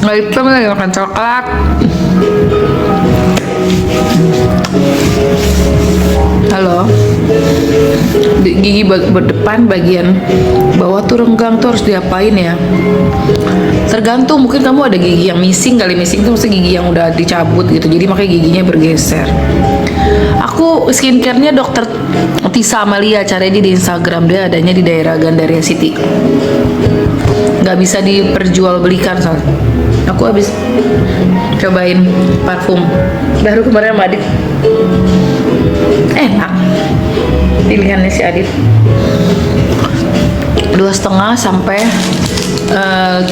Nggak hitam lagi makan coklat. Halo. Gigi depan bagian bawah tuh renggang tuh harus diapain ya? Tergantung, mungkin kamu ada gigi yang missing kali. Missing tuh maksudnya gigi yang udah dicabut gitu, jadi makanya giginya bergeser. Aku skincare-nya dokter Tisa Amalia, cari di Instagram, dia adanya di daerah Gandaria City. Nggak bisa diperjualbelikan soalnya. Aku habis cobain parfum baru kemarin sama Adit, enak pilihannya si Adit, 2,5 sampai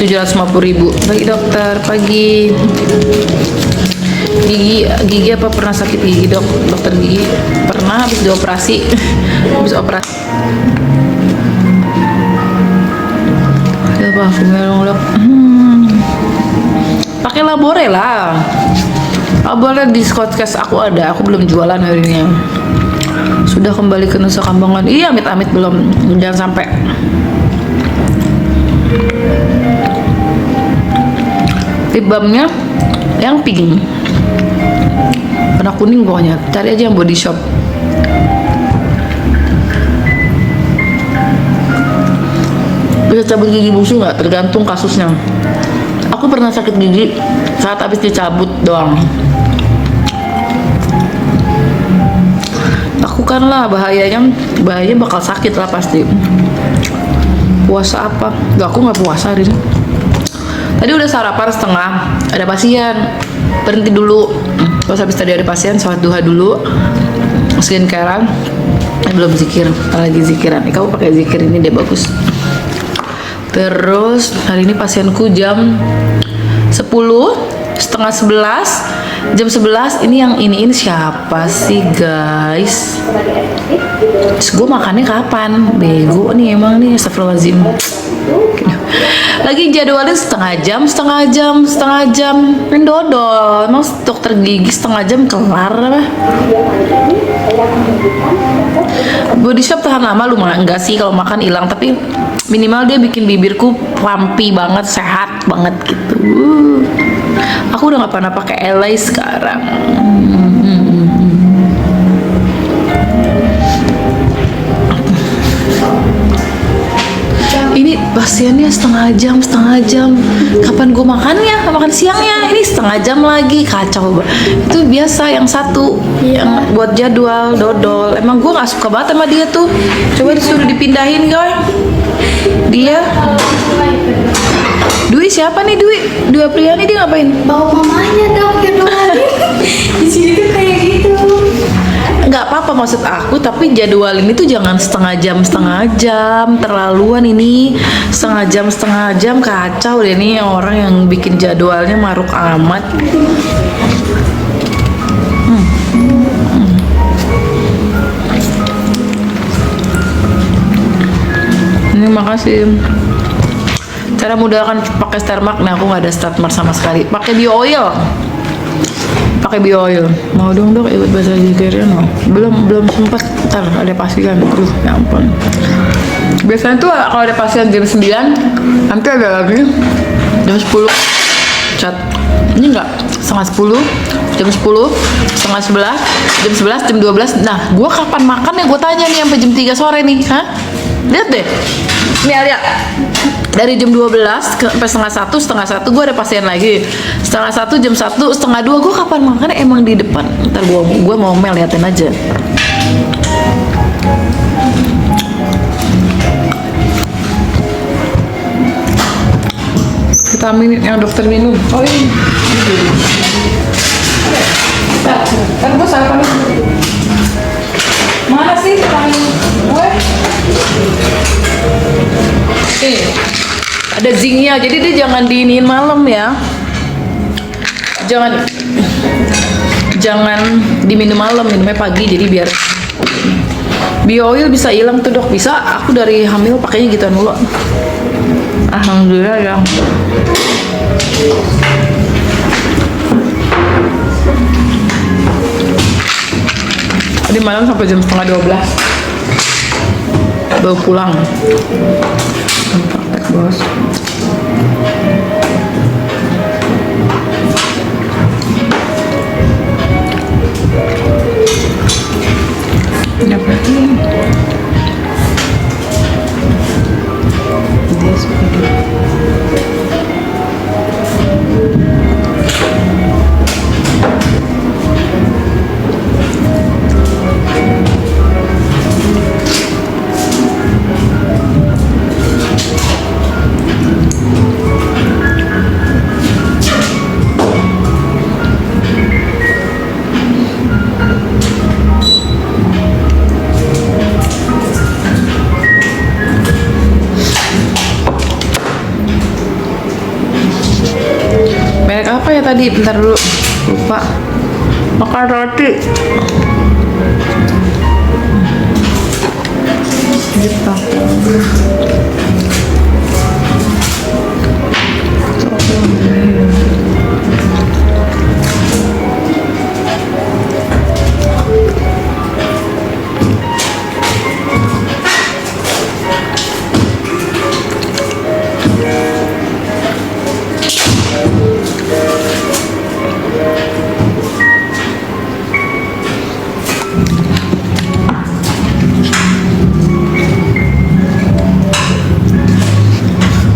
750.000. Pagi dokter, pagi. Gigi apa pernah sakit gigi dok? Dokter gigi pernah, habis dioperasi. Habis operasi apa parfumnya dok? Pakai Labore lah. Labore di Scotcast aku ada, aku belum jualan hari ini. Sudah kembali ke Nusa Kambangan. Iya, amit-amit belum, jangan sampai. Lip balmnya yang pink, warna kuning pokoknya. Cari aja yang Body Shop. Bisa cabut gigi bungsu nggak? Tergantung kasusnya. Aku pernah sakit gigi saat habis dicabut doang. Lakukanlah, bahayanya bakal sakit lah pasti. Puasa apa? Gak, aku nggak puasa hari ini. Tadi udah sarapan setengah, ada pasien, berhenti dulu. Terus habis tadi ada pasien, sholat duha dulu, skincarean, belum zikir, lagi zikiran. Kamu pakai zikir ini dia bagus. Terus hari ini pasienku jam 10, setengah 11, jam 11. Ini yang ini siapa sih guys? Terus gue makannya kapan? Bego nih emang nih, astagfirullahaladzim. Lagi jadwalin setengah jam. Mendodol. Emang dokter gigi setengah jam kelar apa? Body Shop tahan lama lumayan, enggak sih kalau makan hilang, tapi minimal dia bikin bibirku plumpy banget, sehat banget gitu. Aku udah nggak pernah pakai elai sekarang. Ini pasiennya setengah jam. Kapan gue makannya? Makan siangnya. Ini setengah jam lagi, kacau. Itu biasa yang satu yang buat jadwal dodol. Emang gue nggak suka banget sama dia tuh. Coba disuruh dipindahin guys. Dia Dwi siapa nih Dwi? Dwi Apriani, dia ngapain? Bawa mamanya dong, ya dong. Di sini tuh kayak gitu. Nggak apa-apa maksud aku, tapi jadwalin itu jangan setengah jam, terlaluan ini. Setengah jam kacau deh nih orang yang bikin jadwalnya maruk amat. Ini makasih. Cara mudahkan pakai Starmark. Nah aku nggak ada Starmark sama sekali. Pakai bio oil. Mau dong dok ikut bahasa zikirnya? No. Belum sempat. Ntar ada pasien. Ya ampun. Biasanya tuh kalau ada pasien jam 9, nanti ada lagi jam 10 chat. Ini enggak, setengah 10, jam 10, setengah 11, jam 11, jam 12. Nah gue kapan makan ya, gue tanya nih sampai jam 3 sore nih. Hah? Lihat deh, nih lihat, dari jam 12 sampai setengah satu gue ada pasien lagi. Setengah 1, jam 1, setengah 2 gue kapan makan emang di depan. Ntar gue mau liatin aja. Vitamin yang dokter minum. Oh ini. Kan gue sarapan. Mana sih vitamin gue? Ada zincnya, jadi dia jangan diiniin malam ya. Jangan diminum malam, minumnya pagi, jadi biar bio oil bisa hilang tuh dok. Bisa, aku dari hamil pakainya gituan mulu. Alhamdulillah ya. Tadi malam sampai jam setengah 12 baru pulang. Praktek bos. ya tadi? Bentar dulu. Lupa. Makan roti. Gitu.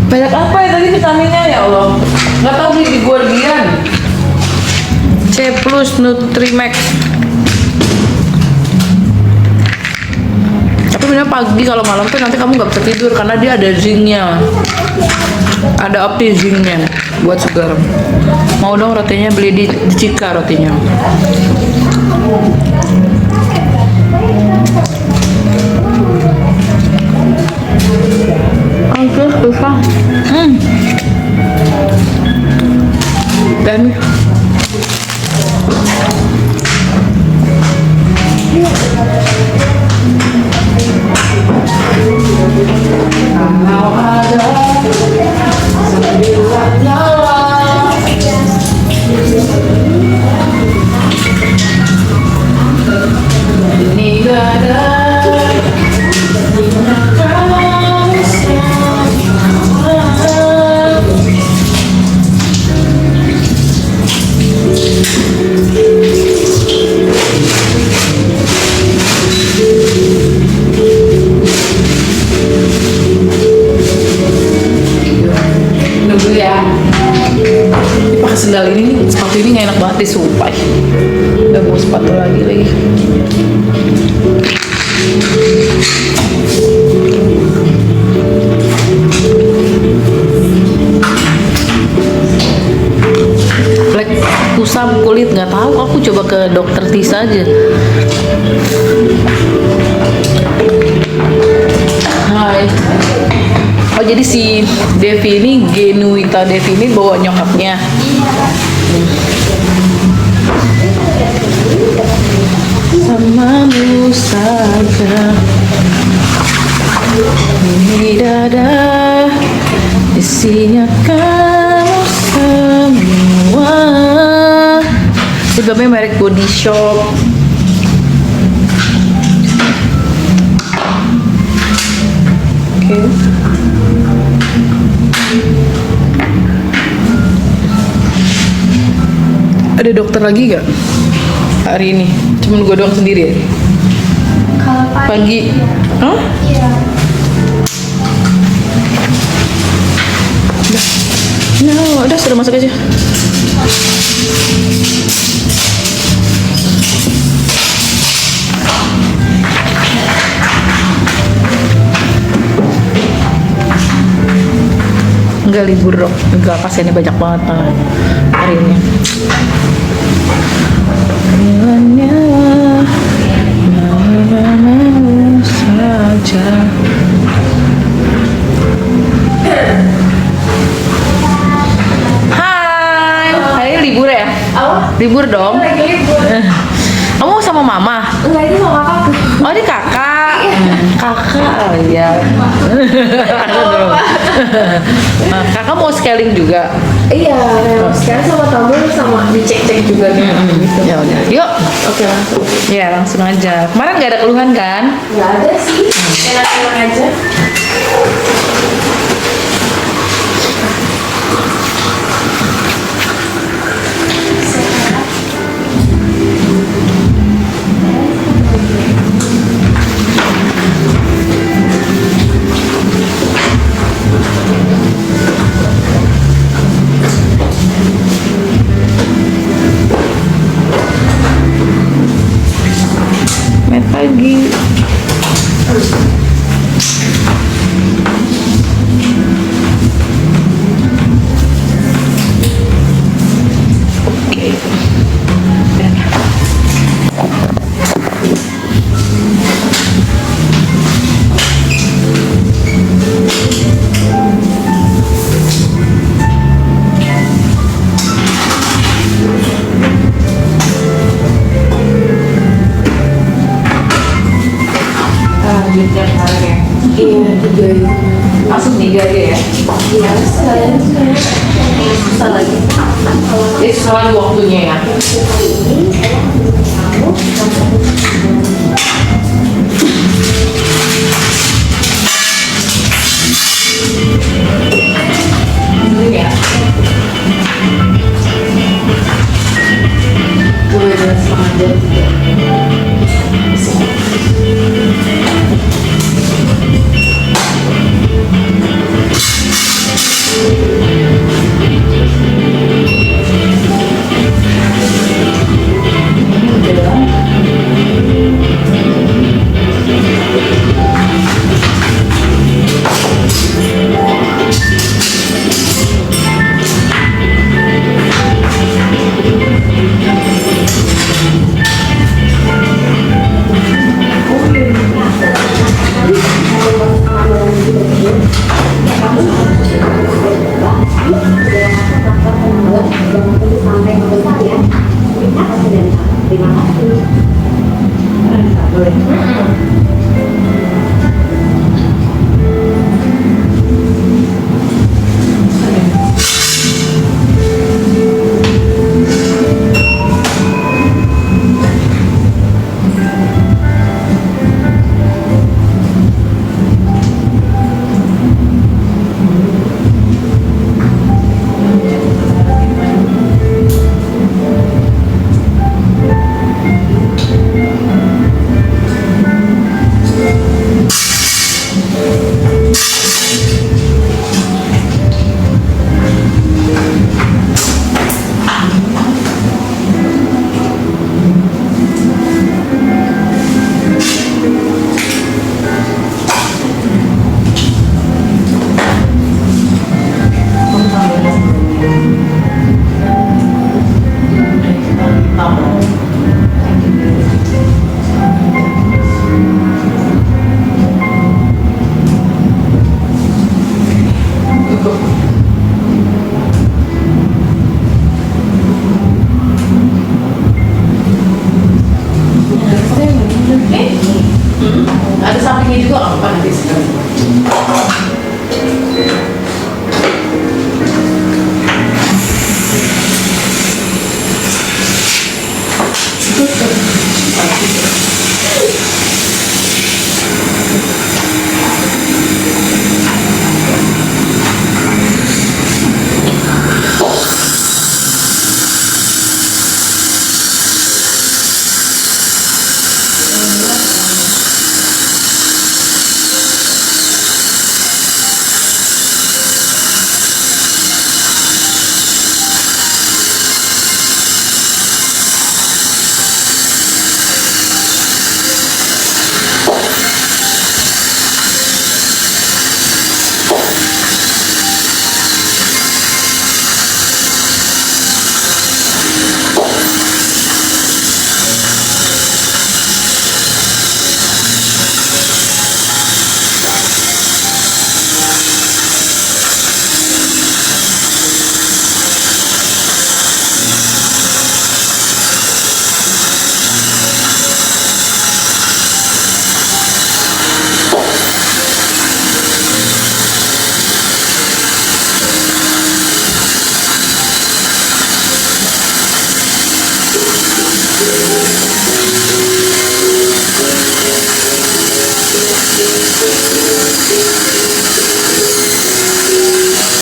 Banyak apa ya tadi vitaminnya ya Allah? Nggak tahu beli di Guardian. C plus Nutrimax. Tapi bener pagi kalau malam tuh nanti kamu nggak bisa tidur karena dia ada zincnya. Ada opti zincnya buat segar. Mau dong rotinya beli di Cika rotinya. Oke, susah. Dan kalau ada sembilan nyawa ini gak ada. Dulu ya, ini pakai sendal ini nih, sepatu ini nggak enak banget disumpah. Udah mau sepatu lagi. Flek kusam kulit nggak tahu, aku coba ke dokter Tisa aja. Hai. Oh jadi si Devi ini, Genuita Devi ini bawa nyokapnya. Samamu saja ini dada isinya kamu semua. Sebabnya merek Body Shop. Oke. Ada dokter lagi gak hari ini? Cuman gue doang sendiri ya? Kalau Pagi. Hah? Iya. Udah sudah masuk aja. Enggak libur dok, enggak pasiennya banyak banget hari ini. Nyawa mau saja. Hai, hari ini libur ya? Libur dong. Lagi libur. Kamu sama mama? Enggak, ini sama kakak. Oh ini kakak. Kakak, oh iya. Kakak mau scaling juga. Iya, sekarang sama tamu sama dicek-cek juga nih. Gitu. Ya udah. Yuk. Oke, langsung. Ya langsung aja. Kemarin nggak ada keluhan kan? Nggak ada sih, enak-enak aja. Met pagi. 3 aja ya. Iya, sekalian susah lagi. Jadi sesuai waktunya ya. Ini ya. Gue udah setengah jam juga. Terima kasih.